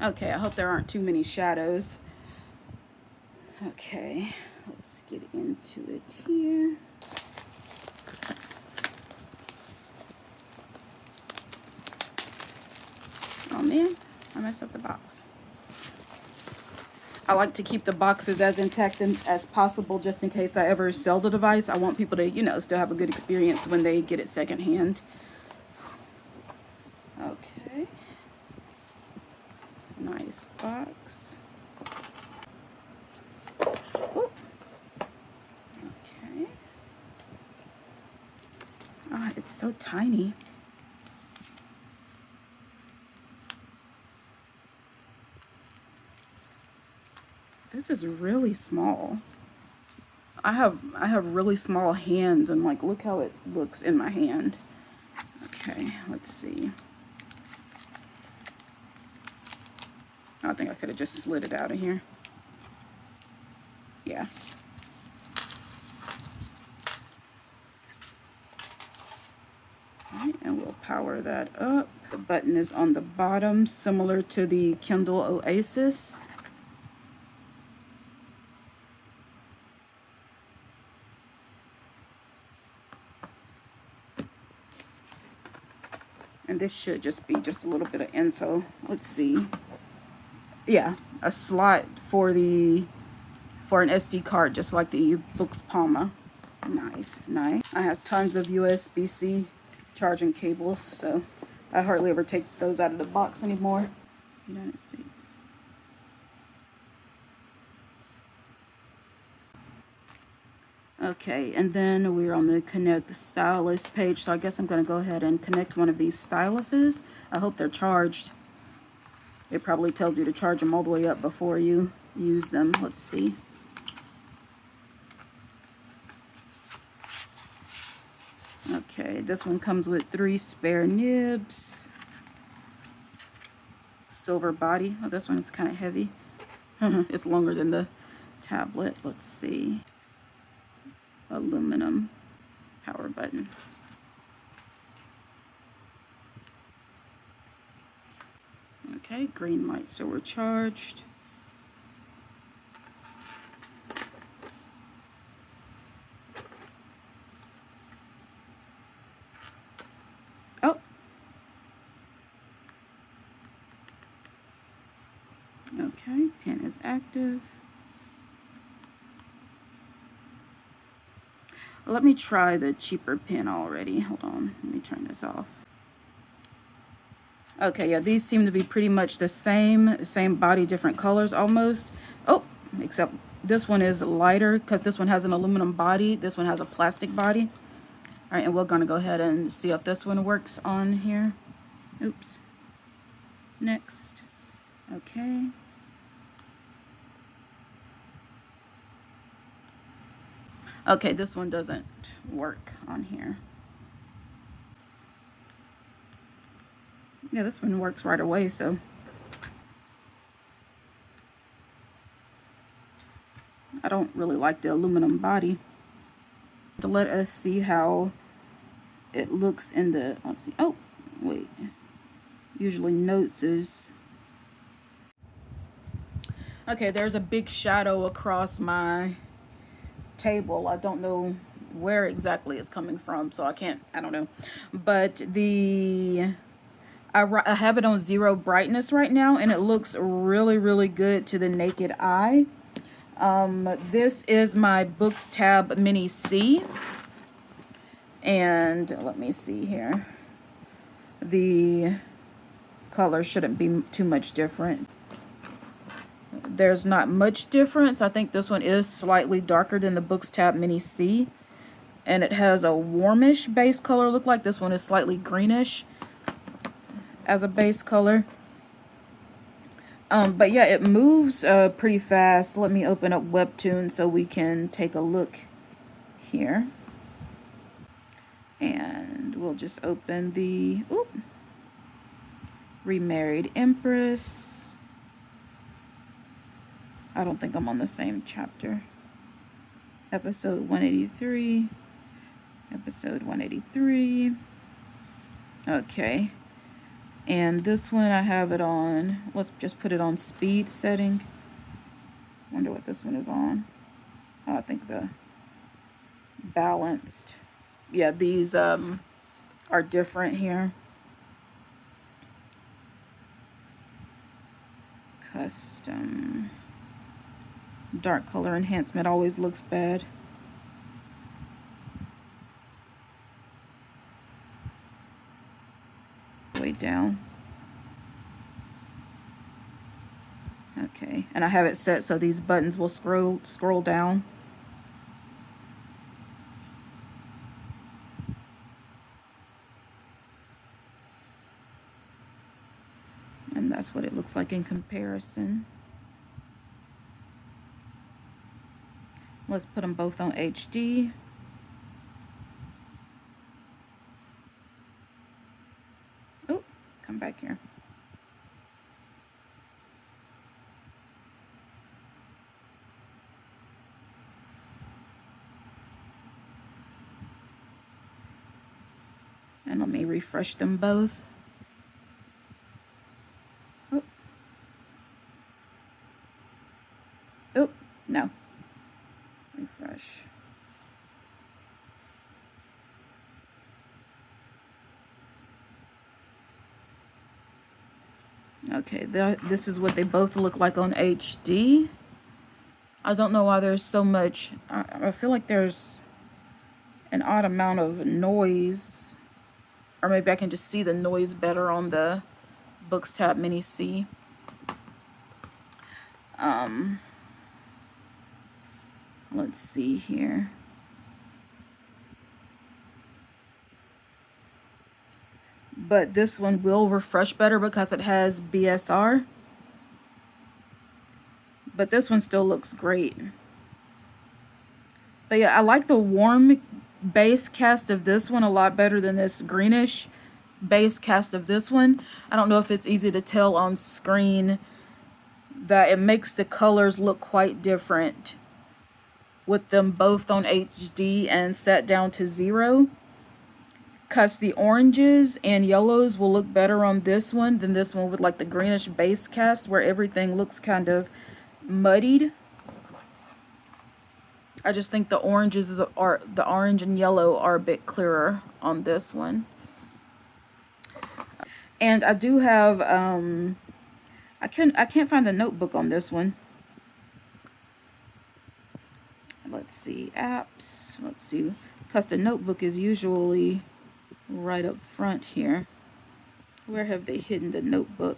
Okay, I hope there aren't too many shadows. Okay, let's get into it here. Oh man, I messed up the box. I like to keep the boxes as intact as possible just in case I ever sell the device. I want people to, you know, still have a good experience when they get it secondhand. Okay. Nice box. Ooh. Okay. Ah, it's so tiny. This is really small. I have really small hands, and like look how it looks in my hand. Okay, let's see. I think I could have just slid it out of here. Yeah. Alright, and we'll power that up. The button is on the bottom, similar to the Kindle Oasis. And this should just be just a little bit of info. Let's see. Yeah, a slot for an SD card, just like the Boox Palma. Nice, nice. I have tons of USB-C charging cables, so I hardly ever take those out of the box anymore. United States. Okay, and then we're on the Connect Stylus page, so I guess I'm going to go ahead and connect one of these styluses. I hope they're charged. It probably tells you to charge them all the way up before you use them. Let's see. Okay, this one comes with 3 spare nibs. Silver body. Oh, this one's kind of heavy. It's longer than the tablet. Let's see. Aluminum power button. Okay, green light, so we're charged. Oh. Okay, pen is active. Let me try the cheaper pen already. Hold on, let me turn this off. Okay, yeah, these seem to be pretty much the same body, different colors almost. Oh, except this one is lighter because this one has an aluminum body. This one has a plastic body. All right, and we're gonna go ahead and see if this one works on here. Oops. Next. Okay. Okay, this one doesn't work on here. Yeah, this one works right away, so. I don't really like the aluminum body. To let us see how it looks in the, let's see, oh, wait. Usually notes is, okay, there's a big shadow across my table. I don't know where exactly it's coming from, so I don't know. But I have it on 0 brightness right now, and it looks really, really good to the naked eye. This is my Boox Tab Mini C. And let me see here. The color shouldn't be too much different. There's not much difference. I think this one is slightly darker than the Boox Tab Mini C. And it has a warmish base color look like. This one is slightly greenish as a base color. But yeah, it moves pretty fast. Let me open up Webtoon so we can take a look here. And we'll just open the Remarried Empress. I don't think I'm on the same chapter. Episode 183. Episode 183. Okay. And this one I have it on, let's just put it on speed setting. Wonder what this one is on. Oh, I think the balanced. Yeah, these are different here. Custom. Dark color enhancement always looks bad. Way down. Okay, and I have it set so these buttons will scroll down. And that's what it looks like in comparison. Let's put them both on HD. Oh, come back here. And let me refresh them both. Oh, oh, no. Refresh. Okay, this is what they both look like on HD. I don't know why there's so much. I feel like there's an odd amount of noise. Or maybe I can just see the noise better on the Boox Tab Mini C. Let's see here. But this one will refresh better because it has BSR. But this one still looks great. But yeah, I like the warm base cast of this one a lot better than this greenish base cast of this one. I don't know if it's easy to tell on screen that it makes the colors look quite different with them both on HD and set down to 0. Because the oranges and yellows will look better on this one than this one with like the greenish base cast where everything looks kind of muddied. I just think the oranges the orange and yellow are a bit clearer on this one. And I do have I can't find the notebook on this one. Let's see, apps. Let's see, because the notebook is usually right up front here. Where have they hidden the notebook?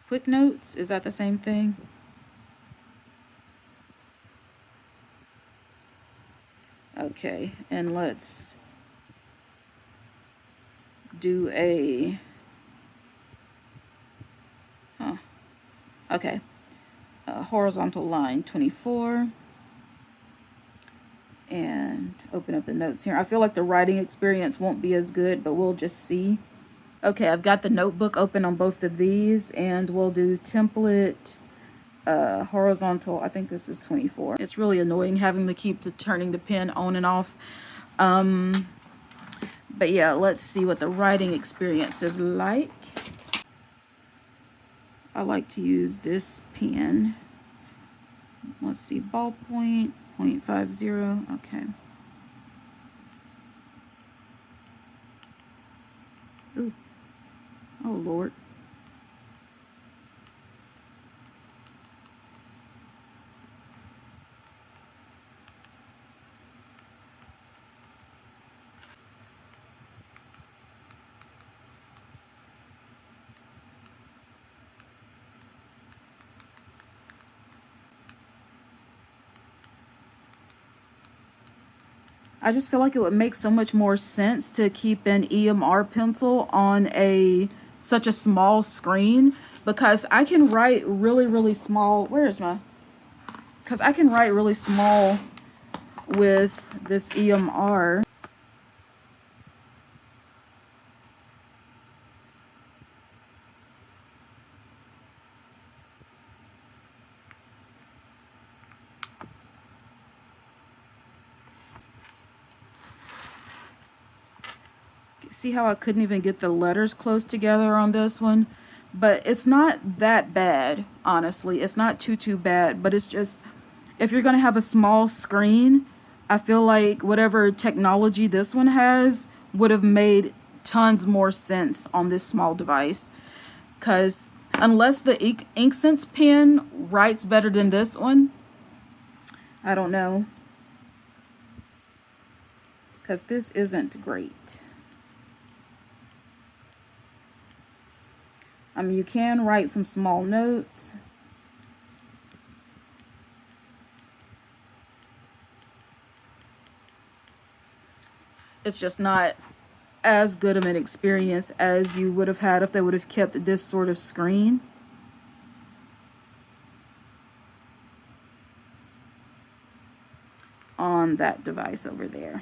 Quick Notes, is that the same thing? Okay, and let's do a, okay, horizontal line 24, and open up the notes here. I feel like the writing experience won't be as good, but we'll just see. Okay, I've got the notebook open on both of these, and we'll do template horizontal. I think this is 24. It's really annoying having to keep turning the pen on and off. But yeah, let's see what the writing experience is like. I like to use this pen. Let's see, ballpoint 0.50. Okay. Ooh. Oh Lord. I just feel like it would make so much more sense to keep an EMR pencil on such a small screen, because I can write really small. Because I can write really small with this EMR. See how I couldn't even get the letters close together on this one? But it's not that bad, honestly. It's not too bad, but it's just, if you're going to have a small screen, I feel like whatever technology this one has would have made tons more sense on this small device. Because unless the InkSense pen writes better than this one, I don't know. Because this isn't great. I mean, you can write some small notes. It's just not as good of an experience as you would have had if they would have kept this sort of screen. On that device over there.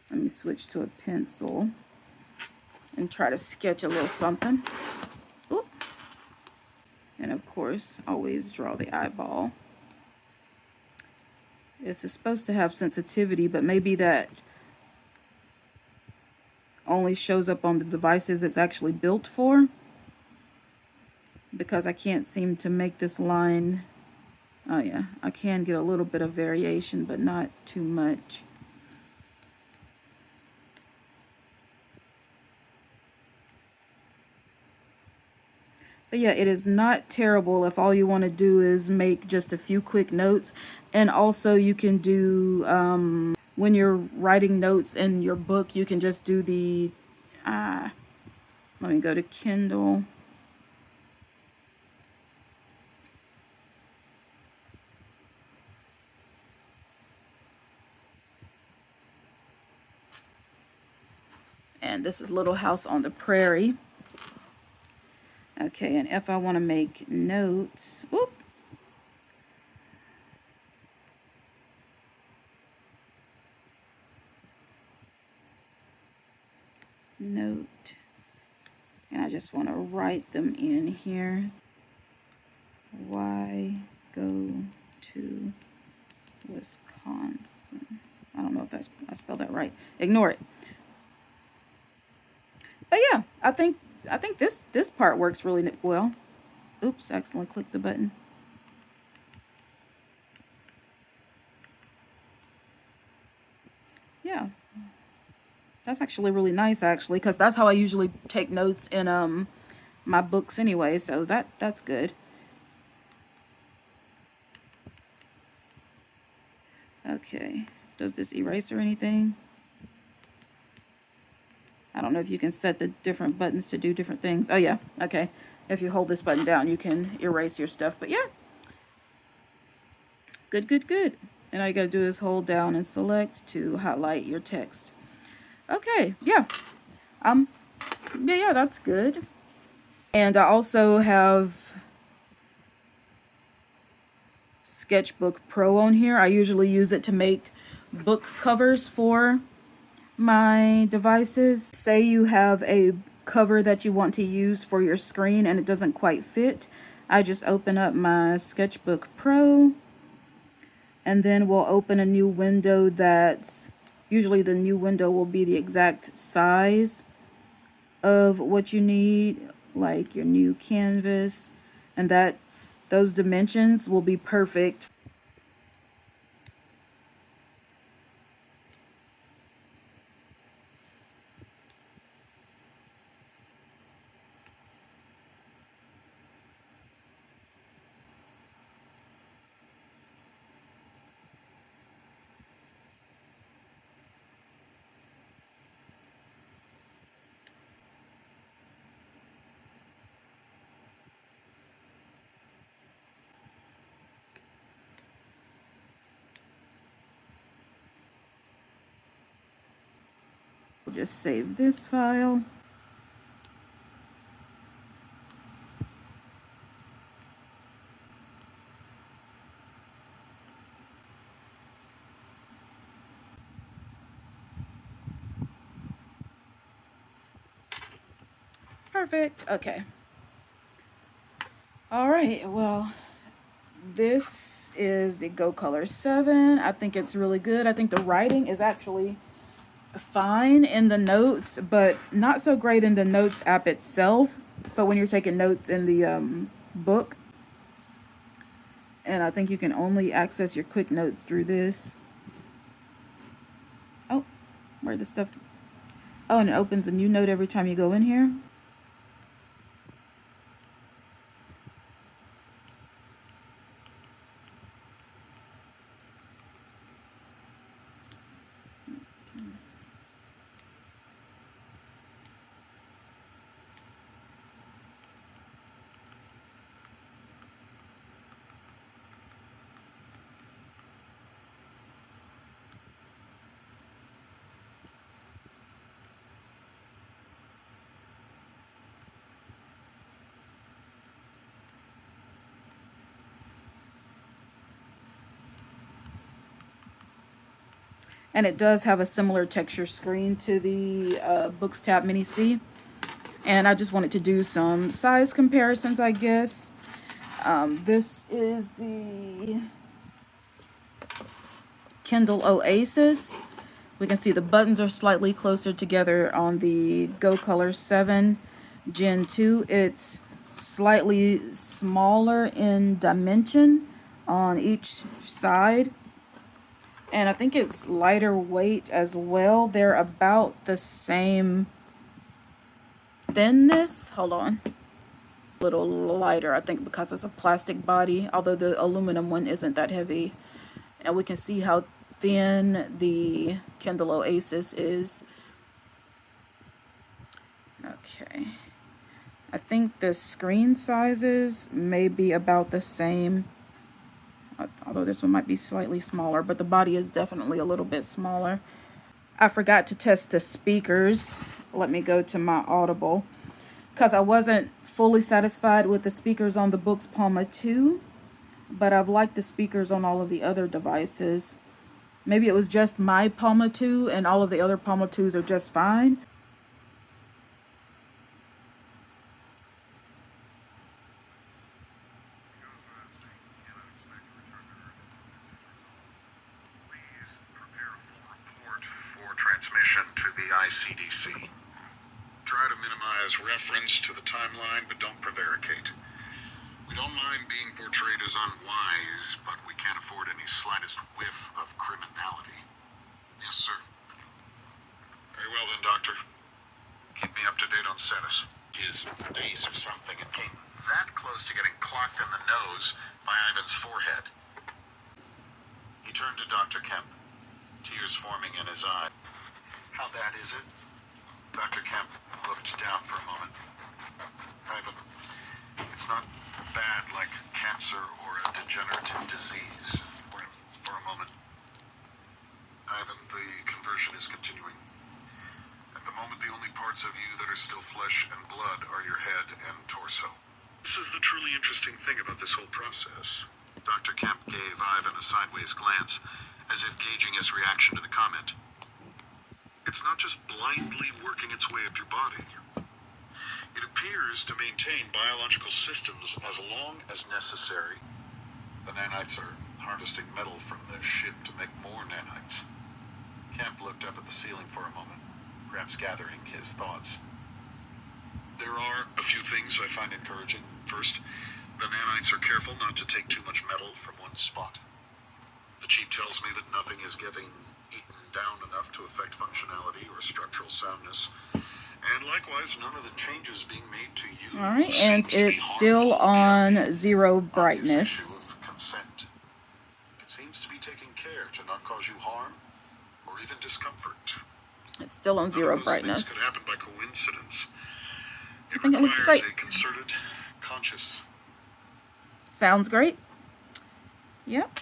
Let me switch to a pencil and try to sketch a little something. Oop. And of course, always draw the eyeball. This is supposed to have sensitivity, but maybe that only shows up on the devices it's actually built for, because I can't seem to make this line. Oh yeah, I can get a little bit of variation, but not too much. But yeah, it is not terrible if all you want to do is make just a few quick notes. And also you can do, when you're writing notes in your book, you can just do the, let me go to Kindle. And this is Little House on the Prairie. Okay, and if I want to make notes, whoop. Note. And I just want to write them in here. Why go to Wisconsin? I don't know if I spelled that right. Ignore it. But yeah, I think this part works really well. Oops, I accidentally clicked the button. Yeah. That's actually really nice, actually, because that's how I usually take notes in my books anyway, so that's good. Okay, does this erase or anything? I don't know if you can set the different buttons to do different things. Oh yeah, okay. If you hold this button down, you can erase your stuff, but yeah. Good. And all you gotta do is hold down and select to highlight your text. Okay, yeah. Yeah, that's good. And I also have Sketchbook Pro on here. I usually use it to make book covers for my devices. Say you have a cover that you want to use for your screen and it doesn't quite fit. I just open up my Sketchbook Pro, and then we'll open a new window that's usually the new window will be the exact size of what you need, like your new canvas, and those dimensions will be perfect. We'll just save this file. Perfect. Okay. All right. Well, this is the Go Color 7. I think it's really good. I think the writing is actually fine in the notes, but not so great in the notes app itself. But when you're taking notes in the book, and I think you can only access your quick notes through this. Oh, where the stuff? Oh, and it opens a new note every time you go in here. And it does have a similar texture screen to the Boox Tab Mini C. And I just wanted to do some size comparisons, I guess. This is the Kindle Oasis. We can see the buttons are slightly closer together on the Go Color 7 Gen 2. It's slightly smaller in dimension on each side. And I think it's lighter weight as well. They're about the same thinness. Hold on. A little lighter, I think, because it's a plastic body, although the aluminum one isn't that heavy. And we can see how thin the Kindle Oasis is. Okay. I think the screen sizes may be about the same, although this one might be slightly smaller, but the body is definitely a little bit smaller. I forgot to test the speakers. Let me go to my Audible, because I wasn't fully satisfied with the speakers on the Boox Palma 2, but I've liked the speakers on all of the other devices. Maybe it was just my Palma 2 and all of the other Palma 2s are just fine. Transmission to the ICDC. Try to minimize reference to the timeline, but don't prevaricate. We don't mind being portrayed as unwise, but we can't afford any slightest whiff of criminality. Yes, sir. Very well then, Doctor. Keep me up to date on status. His face or something, it came that close to getting clocked in the nose by Ivan's forehead. He turned to Dr. Kemp, tears forming in his eyes. How bad is it? Dr. Kemp looked down for a moment. Ivan, it's not bad like cancer or a degenerative disease. For a moment. Ivan, the conversion is continuing. At the moment, the only parts of you that are still flesh and blood are your head and torso. This is the truly interesting thing about this whole process. Dr. Kemp gave Ivan a sideways glance, as if gauging his reaction to the comment. It's not just blindly working its way up your body. It appears to maintain biological systems as long as necessary. The nanites are harvesting metal from their ship to make more nanites. Kemp looked up at the ceiling for a moment, perhaps gathering his thoughts. There are a few things I find encouraging. First, the nanites are careful not to take too much metal from one spot. The chief tells me that nothing is getting eaten down enough to affect functionality or structural soundness. And likewise, none of the changes being made to you. Alright, and it's still on 0 brightness. Issue of consent. It seems to be taking care to not cause you harm or even discomfort. It's still on 0 brightness. Things could happen by coincidence. I think it looks great. A concerted, conscious. Sounds great. Yep.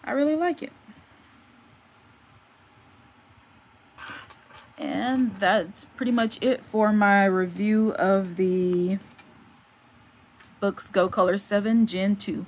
I really like it. And that's pretty much it for my review of the Boox Go Color 7 Gen 2.